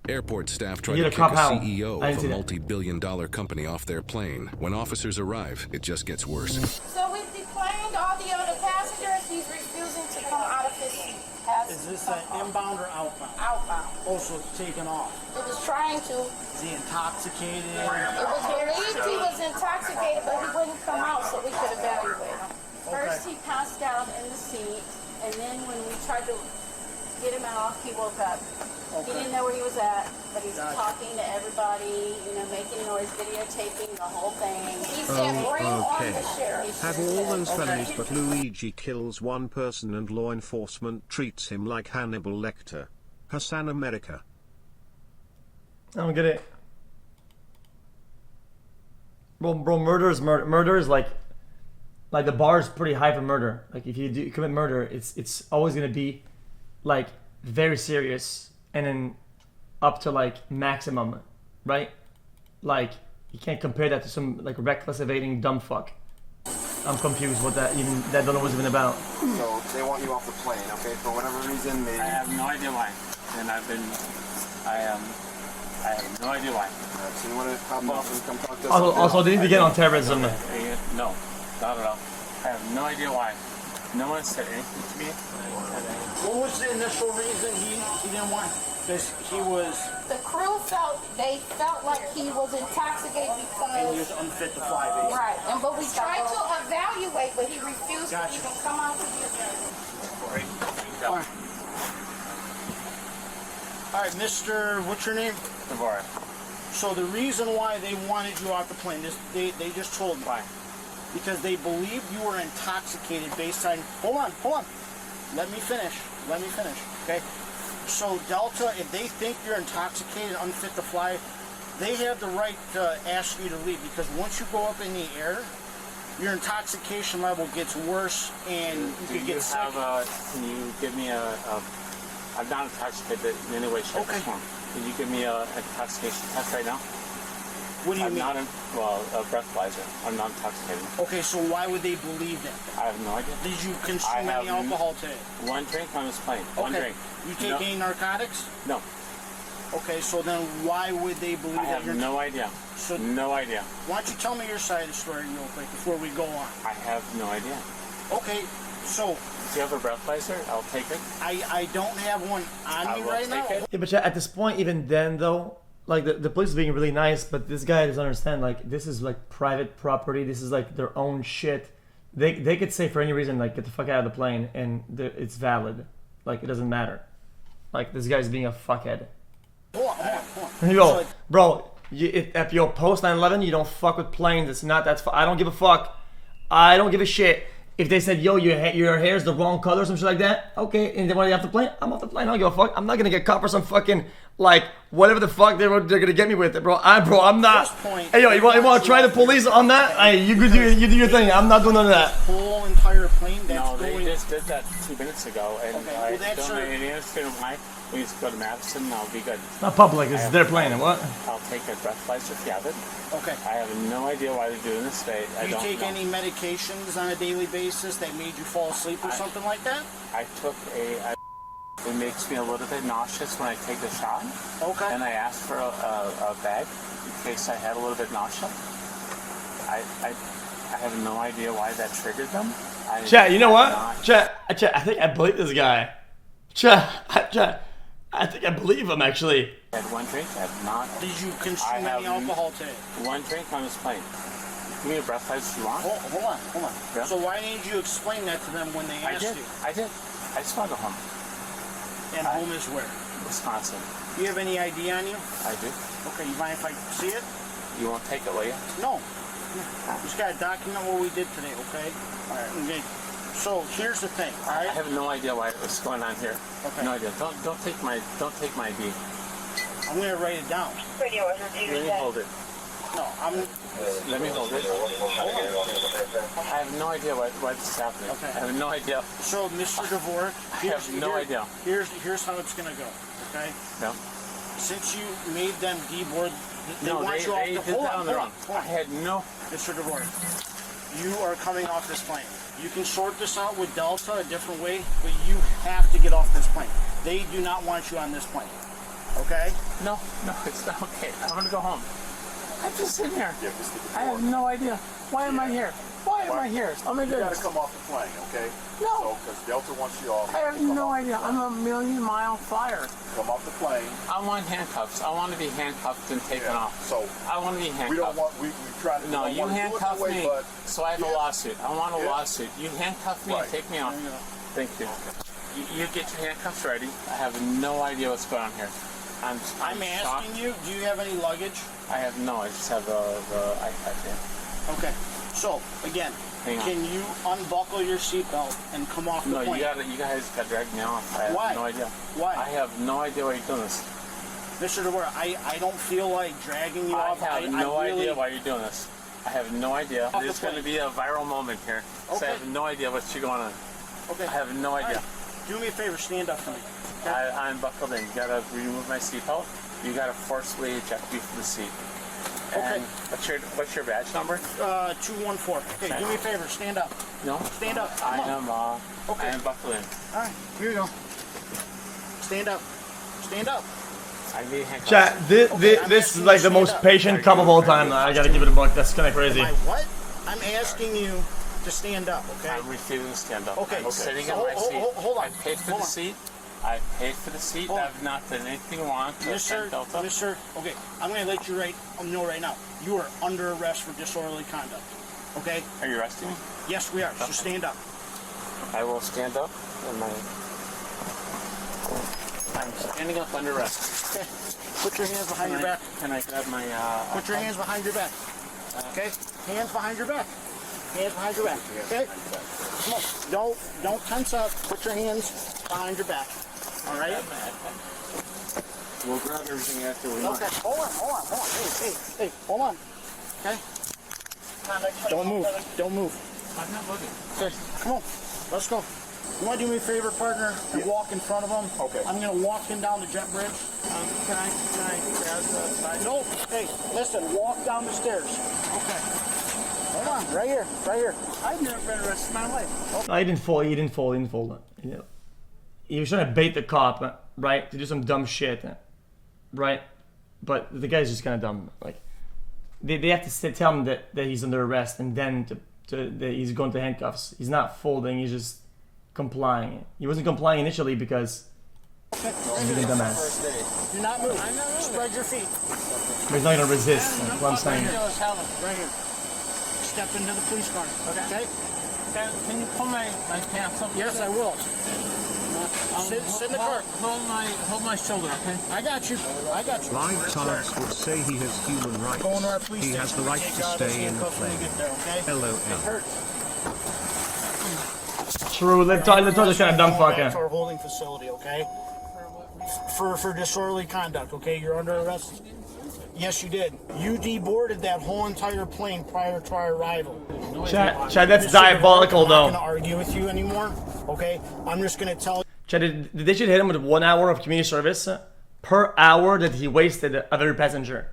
Airport staff try to kick a CEO of a multi-billion-dollar company off their plane. When officers arrive, it just gets worse. So we've deplaned all the other passengers. He's refusing to come out of his seat. Is this an inbound or outbound? Outbound. Also taken off. It was trying to. Is he intoxicated? It was believed he was intoxicated, but he wouldn't come out so we could evaluate him. First he passed out in the seat, and then when we tried to get him out, he woke up. He didn't know where he was at, but he's talking to everybody, you know, making noise, videotaping the whole thing. He said, bring on the sheriff. Have all those felonies, but Luigi kills one person and law enforcement treats him like Hannibal Lecter. Hassan America. I don't get it. Bro, murder is murder. Murder is like the bar is pretty high for murder. Like if you commit murder, it's always gonna be like very serious. And then up to like maximum, right? Like you can't compare that to some like reckless evading dumb fuck. I'm confused what that don't know what's even about. So they want you off the plane, okay? For whatever reason, they. I have no idea why, and I have no idea why. So you want to hop off and come talk to us? Also, they need to get on terrorism. No, not at all. I have no idea why. No one said anything to me. What was the initial reason he didn't want? Because he was. The crew felt like he was intoxicated because. And he was unfit to fly, basically. Right, but we tried to evaluate, but he refused to even come out to the evaluation. All right, Mr. What's your name? Navarre. So the reason why they wanted you off the plane, they just told me. Why? Because they believed you were intoxicated based on. Hold on. Let me finish, okay? So Delta, if they think you're intoxicated, unfit to fly, they have the right to ask you to leave, because once you go up in the air, your intoxication level gets worse and you could get sick. Can you give me I'm not intoxicated in any way, shape, or form. Can you give me an intoxication test right now? What do you mean? A breathalyzer. I'm not intoxicated. Okay, so why would they believe that? I have no idea. Did you consume any alcohol today? One drink on this plane. One drink. You take any narcotics? No. Okay, so then why would they believe that? I have no idea. So, no idea. Why don't you tell me your side of the story real quick before we go on? I have no idea. Okay, so... Do you have a breathalyzer? I'll take it. I don't have one on me right now. Yeah, but at this point, even then though, like the police is being really nice, but this guy doesn't understand. Like this is like private property. This is like their own shit. They could say for any reason like get the fuck out of the plane, and it's valid. Like it doesn't matter. Like this guy's being a fuckhead. Hold on. Yo, bro, if you're post 9/11, you don't fuck with planes. It's not that. I don't give a fuck. I don't give a shit. If they said, yo, your hair's the wrong color or some shit like that, okay, and they want you off the plane, I'm off the plane. I don't give a fuck. I'm not gonna get caught for some fucking, like, whatever the fuck they're gonna get me with it, bro. I'm not. Hey, yo, you want to try the police on that? Hey, you do your thing. I'm not doing none of that. Whole entire plane that's no, going... they just did that 2 minutes ago, and okay, I don't know any understand why. We just go to Madison, and I'll be good. It's not public. It's their plane. And what? I'll take a breathalyzer if you have it. Okay. I have no idea why they're doing this. Do you take any medications on a daily basis that made you fall asleep or something like that? I took it makes me a little bit nauseous when I take the shot. Okay. And I asked for a bag in case I had a little bit nausea. I have no idea why that triggered them. Chat, you know what? Chat, I think I believe this guy. Chat, I think I believe him actually. I had one drink. I have not. Did you consume any alcohol today? One drink on this plane. Give me a breathalyzer if you want. Hold on. Yeah. So why didn't you explain that to them when they asked you? I did. I just want to go home. And home is where? Wisconsin. Do you have any ID on you? I do. Okay, you mind if I see it? You won't take it, will you? No. Just gotta document what we did today, okay? All right. Okay. So here's the thing, all right? I have no idea what's going on here. Okay. No idea. Don't take my ID. I'm gonna write it down. Let me hold it. No, Let me hold it. I have no idea why this is happening. Okay. I have no idea. So, Mr. DeVore, I have no idea. Here's how it's gonna go, okay? No. Since you made them deboard, they want you they off did the that on their own. Hold on. I had no. Mr. DeVore, you are coming off this plane. You can sort this out with Delta a different way, but you have to get off this plane. They do not want you on this plane. Okay? No, it's not okay. I'm gonna go home. I'm just sitting here. Yeah, just stick it I have no idea. Why am I here? Why am I here? Oh my You gotta goodness. come off the plane, okay? No. So, because Delta wants you off. I have no idea. I'm a million-mile flyer. Come off the plane. I want handcuffs. I want to be handcuffed and taken off. So, I want to be handcuffed. we don't want, we try to. No, we you don't wanna do it handcuff that way, me, but so I have a yeah. lawsuit. I want a Yeah. lawsuit. You handcuff me and Right. take me off. Thank you. You get your handcuffs ready. I have no idea what's going on here. I'm shocked. asking you, do you have any luggage? I have no. I just have the iPad here. Okay. So, again, Hang on. can you unbuckle your seatbelt and come off the No, plane? you guys got to drag me off. I have Why? no idea. Why? I have no idea why you're doing this. Mr. DeWare, I don't feel like dragging you I off. have no really, idea why you're doing this. I have no idea. Off the There's going to be a viral moment here. So Okay. I have no idea what's going on. Okay. I have no All idea. right. Do me a favor, stand up for me. Okay? I'm buckled in. You gotta remove my seatbelt. You gotta forcibly eject me from the seat. Okay. And what's your badge number? 214. Okay, do me a favor, stand up. No. Stand up. I Come on. am. Okay. I am buckled in. All right, here you go. Stand up. Stand up. I need handcuffs. Chat, this I'm is asking like you the to most stand up. patient cup of all time. I gotta give it a book. That's kind of crazy. Am I what? I'm asking you to stand up, okay? I'm refusing to stand up. Okay, I'm sitting so in my hold- seat. hold on. I paid for Hold the on. seat. I paid for the seat. Hold on. I've not done anything wrong to offend Delta. Okay, I'm gonna let you know right now. You are under arrest for disorderly conduct. Okay? Are you arresting me? Yes, we are. So stand up. I will stand up. I'm standing up under arrest. Okay. Put your hands behind your back. Can I grab my? Put your hands behind your back. Okay? Hands behind your back. Hands behind your back. Okay? Come on. Don't tense up. Put your hands behind your back. All right? We'll grab everything after we. Okay. Hold on. Hey, hold on. Okay? Don't move. Don't move. I'm not looking. Okay, come on. Let's go. You want to do me a favor, partner, and walk in front of him? Okay. I'm going to walk him down the jet bridge. Can I grab the side? No. Hey, listen, walk down the stairs. Okay. Hold on. Right here. I've never been arrested in my life. No, he didn't fall. You know, he was trying to bait the cop, right, to do some dumb shit, right? But the guy's just kind of dumb. Like, they have to tell him that he's under arrest, and then that he's going to handcuffs. He's not folding. He's just complying. He wasn't complying initially because he's a dumbass. Do not move. Spread your feet. But he's not gonna resist. That's what I'm saying. Right here. Step into the police car. Okay? Can you pull my pants up? Yes, I will. Sit in the car. Hold my shoulder, okay? I got you. Live Tarks would say he has human rights. Go into our police He has the right Take to out his stay in the handcuffs when you plane. get there, okay? LOL. True. Let's talk this kind of dumb Going back fucker. to our holding facility, okay? For disorderly conduct, okay? You're under arrest. Yes, you did. You deboarded that whole entire plane prior to our arrival. Chat, that's Mr. diabolical, I'm not though. going to argue with you anymore, okay? I'm just going to tell you. Chat, they should hit him with 1 hour of community service per hour that he wasted of every passenger.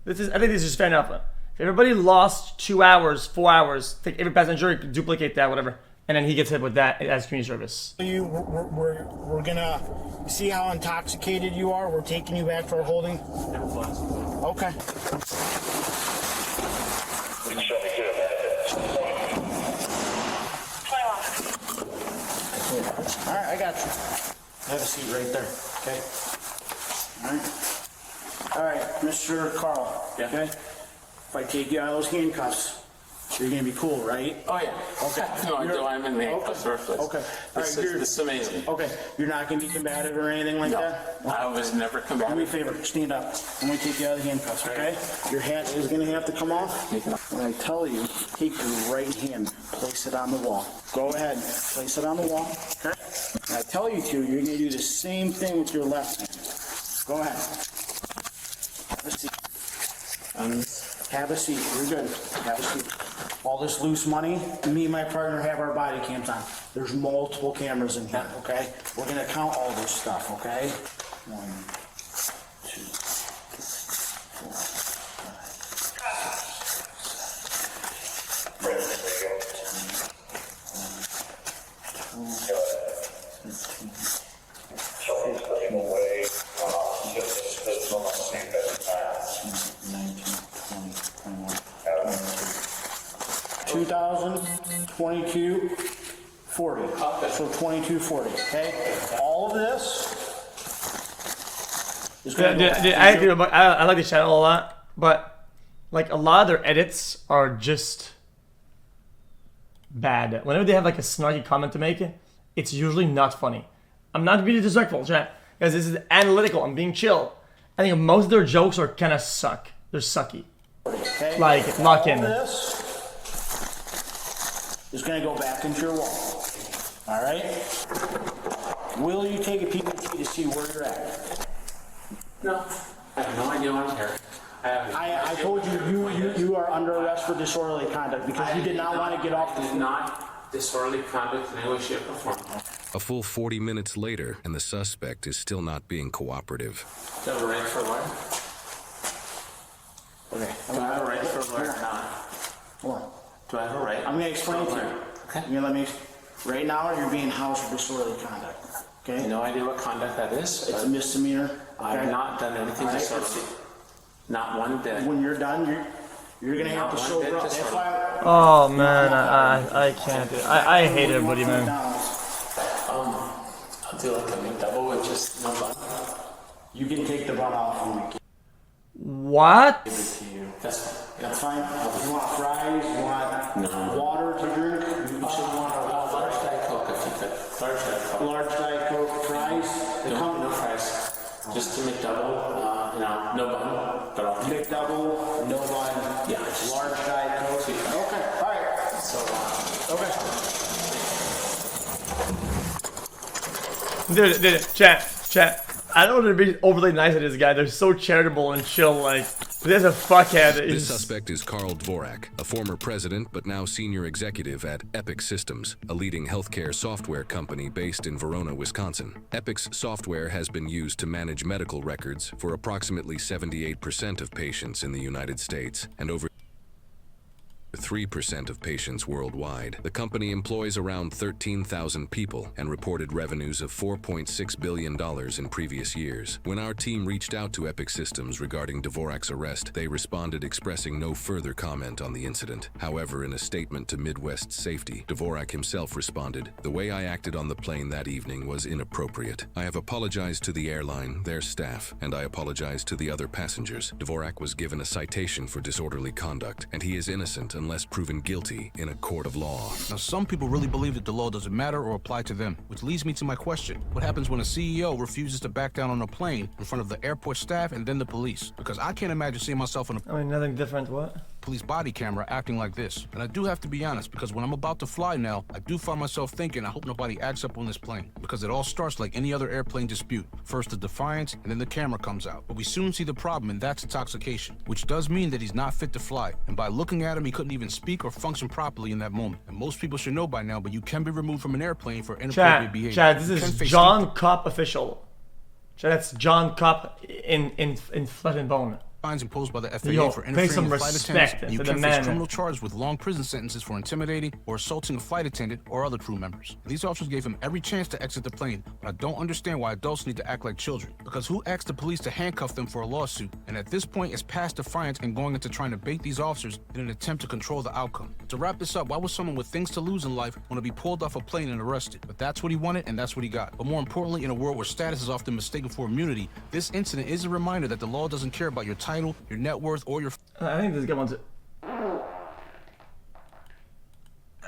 I think this is fair enough. If everybody lost 2 hours, 4 hours, take every passenger, duplicate that, whatever, and then he gets hit with that as community service. We're going to see how intoxicated you are. We're taking you back to our holding. Okay. All right, I got you. Have a seat right there, okay? All right, Mr. Carl, Yeah. okay? If I take you out of those handcuffs, you're gonna be cool, right? Oh yeah. Okay. No, I know I'm in the handcuffs first place. Okay. This is amazing. Okay, you're not gonna be combative or anything like that? I was never Do me a combative. favor, stand up. I'm gonna take you out of the handcuffs, okay? Your hat is gonna have to come off. When I tell you, take your right hand, place it on the wall. Go ahead, place it on the wall, okay? When I tell you to, you're gonna do the same thing with your left hand. Go ahead. Have a seat. Have a seat, you're good. Have a seat. All this loose money, me and my partner have our body cams on. There's multiple cameras in here, okay? We're gonna count all this stuff, okay? 1, 2, 3, 4, 5, 6, 7, 8, 9, 10, 11, 12, 13, 14, 15, 2240. Okay. So 2240. Okay. All of this is going to go. I like the channel a lot, but like a lot of their edits are just bad. Whenever they have like a snarky comment to make, it's usually not funny. I'm not being disrespectful, chat, because this is analytical. I'm being chill. I think most of their jokes are kind of suck. They're sucky. Okay. Like lock in. All this is going to go back into your wall. All right. Will you take a peek to see where you're at? No, I have no idea why I'm here. I told you are under arrest for disorderly conduct because you did not want to get off the I did not disorderly conduct in any way, shape, or form. A full 40 minutes later, and the suspect is still not being cooperative. Do I have a right for a lawyer? Okay. Do I have a right for a lawyer or not? Hold on. Do I have a right? I'm going to explain to you. Okay. You're gonna let me. Right now, you're being housed for disorderly conduct. Okay. No idea what conduct that is. It's a misdemeanor. I've okay? not done anything All right, disorderly. Not one bit. When you're done, you're gonna have to Not show one bit up. That's disorderly. why. Oh man, I can't. I hate everybody, man. I'll do like a McDouble with just no bun. You can take the bun off and What? Give it to you. That's fine. that's fine. You want fries? You want water to drink? You should want a Large Diet Coke if you could. Large Diet Coke. large Diet Coke, fries. No fries. Just a McDouble. No bun. But I'll Big double, no bun. Yeah. Large Diet Coke. Okay. All right. So, Okay. Dude, chat. I don't want to be overly nice to this guy. They're so charitable and chill. Like, there's a fuckhead. This suspect is Karl Dvorak, a former president but now senior executive at Epic Systems, a leading healthcare software company based in Verona, Wisconsin. Epic's software has been used to manage medical records for approximately 78% of patients in the United States and over 3% of patients worldwide. The company employs around 13,000 people and reported revenues of $4.6 billion in previous years. When our team reached out to Epic Systems regarding Dvorak's arrest, they responded expressing no further comment on the incident. However, in a statement to Midwest Safety, Dvorak himself responded, "The way I acted on the plane that evening was inappropriate. I have apologized to the airline, their staff, and I apologize to the other passengers." Dvorak was given a citation for disorderly conduct, and he is innocent unless proven guilty in a court of law. Now, some people really believe that the law doesn't matter or apply to them, which leads me to my question. What happens when a CEO refuses to back down on a plane in front of the airport staff and then the police? Because I can't imagine seeing myself on a I mean, nothing different. What? police body camera acting like this. And I do have to be honest, because when I'm about to fly now, I do find myself thinking I hope nobody acts up on this plane, because it all starts like any other airplane dispute. First the defiance, and then the camera comes out. But we soon see the problem, and that's intoxication, which does mean that he's not fit to fly. And by looking at him, he couldn't even speak or function properly in that moment. And most people should know by now, but you can be removed from an airplane for inappropriate behavior. Chad, this You can is face John Copp official. Chad, that's John Copp in flesh and bone. fines imposed by the FAA Yo, for pay interfering some with flight respect attendants. You to the can face man. criminal charges with long prison sentences for intimidating or assaulting a flight attendant or other crew members. And these officers gave him every chance to exit the plane, but I don't understand why adults need to act like children. Because who asked the police to handcuff them for a lawsuit? And at this point, it's past defiance and going into trying to bait these officers in an attempt to control the outcome. To wrap this up, why would someone with things to lose in life want to be pulled off a plane and arrested? But that's what he wanted, and that's what he got. But more importantly, in a world where status is often mistaken for immunity, this incident is a reminder that the law doesn't care about your title, your net worth, or your... I think this guy wants it.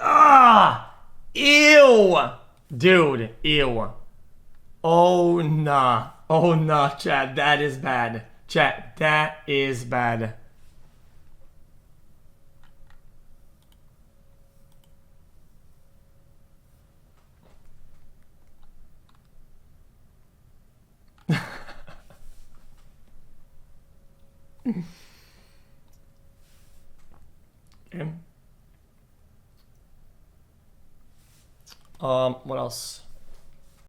Ah! Ew! Dude, ew. Oh nah. Oh nah, chat. That is bad. Chat, that is bad. Okay. What else?